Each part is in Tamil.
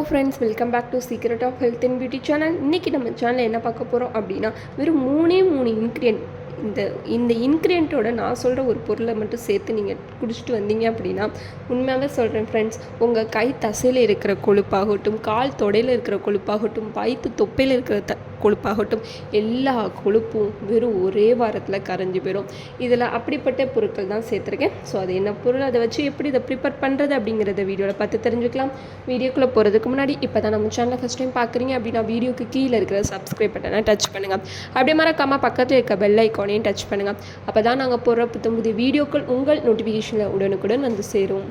Friends, welcome back to secret of health and beauty channel. இன்றைக்கி நம்ம சேனலில் என்ன பார்க்க போகிறோம் அப்படின்னா, வெறும் 3 இன்க்ரியன்ட். இந்த இன்க்ரியண்ட்டோட நான் சொல்கிற ஒரு பொருளை மட்டும் சேர்த்து நீங்கள் குடிச்சிட்டு வந்தீங்க அப்படின்னா, உண்மையாகவே சொல்கிறேன் ஃப்ரெண்ட்ஸ், உங்கள் கை தசையில் இருக்கிற கொழுப்பாகட்டும், கால் தொடையில் இருக்கிற கொழுப்பாகட்டும், வயிற்று தொப்பையில் இருக்கிற கொழுப்பாகட்டும், எல்லா கொழுப்பும் வெறும் ஒரே வாரத்தில் கரைஞ்சி போயிடும். இதில் அப்படிப்பட்ட பொருட்கள் தான் சேர்த்துருக்கேன். ஸோ அது என்ன பொருள், அதை வச்சு எப்படி இதை ப்ரிப்பேர் பண்ணுறது அப்படிங்கிறத வீடியோவில் பார்த்து தெரிஞ்சுக்கலாம். வீடியோக்குள்ளே போகிறதுக்கு முன்னாடி இப்போ தான் நம்ம சேனலை ஃபஸ்ட் டைம் பார்க்குறீங்க அப்படின்னா, வீடியோக்கு கீழே இருக்கிற சப்ஸ்கிரைப் பட்டனை டச் பண்ணுங்கள். அப்படியே மறக்காமல் பக்கத்தில் இருக்க பெல் ஐக்கானையும் டச் பண்ணுங்கள். அப்போ தான் நாங்கள் போடுற புத்தம்புது வீடியோக்கள் உங்கள் நோட்டிஃபிகேஷனில் உடனுக்குடன் வந்து சேரும்.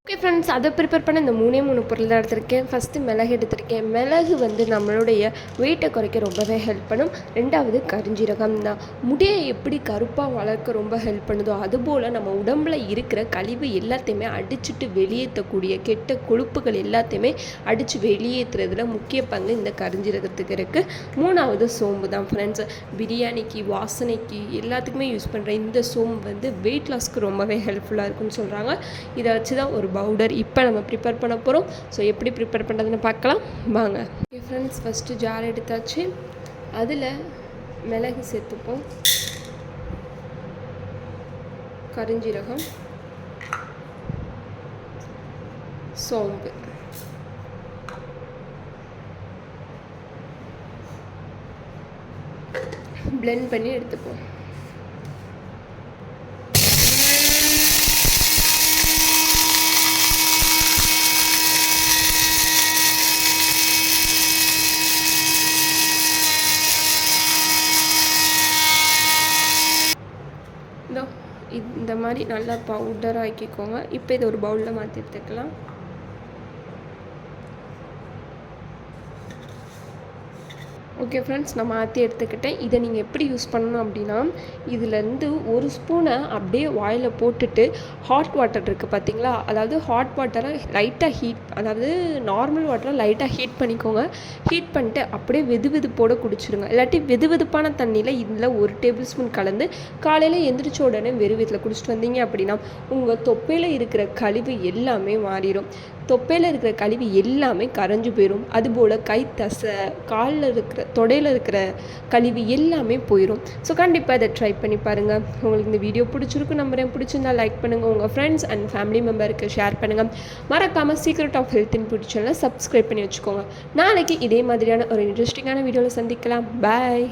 ஓகே ஃப்ரெண்ட்ஸ், அதை ப்ரிப்பேர் பண்ண இந்த 3 பொருள் தான் எடுத்திருக்கேன். ஃபஸ்ட்டு மிளகு எடுத்திருக்கேன். மிளகு நம்மளுடைய வெயிட்டை குறைக்க ரொம்பவே ஹெல்ப் பண்ணும். 2வது கரிஞ்சீரகம் தான். முடியை எப்படி கருப்பாக வளர்க்க ரொம்ப ஹெல்ப் பண்ணுதோ, அதுபோல் நம்ம உடம்புல இருக்கிற கழிவு எல்லாத்தையுமே அடிச்சுட்டு வெளியேற்றக்கூடிய கெட்ட கொழுப்புகள் எல்லாத்தையுமே அடித்து வெளியேற்றுறதுல முக்கிய பங்கு இந்த கரிஞ்சீரகத்துக்கு இருக்குது. 3வது சோம்பு தான் ஃப்ரெண்ட்ஸ். பிரியாணிக்கு, வாசனைக்கு எல்லாத்துக்குமே யூஸ் பண்ணுற இந்த சோம்பு வெயிட் லாஸ்க்கு ரொம்பவே ஹெல்ப்ஃபுல்லாக இருக்குன்னு சொல்கிறாங்க. இதை வச்சு தான் ஒரு பவுடர் இப்போ நம்ம ப்ரிப்பேர் பண்ண போகிறோம். ஸோ எப்படி ப்ரிப்பேர் பண்ணுறதுன்னு பார்க்கலாம் வாங்க. ஓகே ஃப்ரெண்ட்ஸ், ஃபஸ்ட்டு ஜார் எடுத்தாச்சு. அதில் மிளகு சேர்த்துப்போம், கரிஞ்சீரகம், சோம்பு, பிளெண்ட் பண்ணி எடுத்துப்போம். இந்த மாதிரி நல்லா பவுடராக ஆக்கிக்கோங்க. இப்போ இதை ஒரு பவுலில் மாற்றி எடுத்துக்கலாம். ஓகே ஃப்ரெண்ட்ஸ், நான் மாற்றி எடுத்துக்கிட்டேன். இதை நீங்கள் எப்படி யூஸ் பண்ணணும் அப்படின்னா, இதுலேருந்து ஒரு ஸ்பூனை அப்படியே வாயில் போட்டுட்டு ஹாட் வாட்டர் இருக்குது பார்த்தீங்களா, அதாவது ஹாட் வாட்டரை லைட்டாக அதாவது நார்மல் வாட்டரை லைட்டாக ஹீட் பண்ணிக்கோங்க. ஹீட் பண்ணிட்டு அப்படியே வெதுவெதுப்போடு குடிச்சிடுங்க. இல்லாட்டி வெதுவெதுப்பான தண்ணியில் இதில் 1 டேபிள் ஸ்பூன் கலந்து காலையில் எந்திரிச்ச உடனே வெறும் வயிற்றில் குடிச்சிட்டு வந்தீங்க அப்படின்னா, உங்கள் தொப்பையில் இருக்கிற கழிவு எல்லாமே மாறிடும். தொப்பையில் இருக்கிற கழிவு எல்லாமே கரைஞ்சி போயிடும். அதுபோல் கை தசை, காலில் இருக்கிற தொடையில் இருக்கிற கழிவு எல்லாமே போயிடும். ஸோ கண்டிப்பாக இதை ட்ரை பண்ணி பாருங்கள். உங்களுக்கு இந்த வீடியோ பிடிச்சிருக்கு நம்புறேன். பிடிச்சிருந்தால் லைக் பண்ணுங்கள், உங்கள் ஃப்ரெண்ட்ஸ் அண்ட் ஃபேமிலி மெம்பருக்கு ஷேர் பண்ணுங்கள். மறக்காமல் secret of health and beauty சேனலை சப்ஸ்கிரைப் பண்ணி வச்சுக்கோங்க. நாளைக்கு இதே மாதிரியான ஒரு இன்ட்ரெஸ்டிங்கான வீடியோவில் சந்திக்கலாம். பாய்.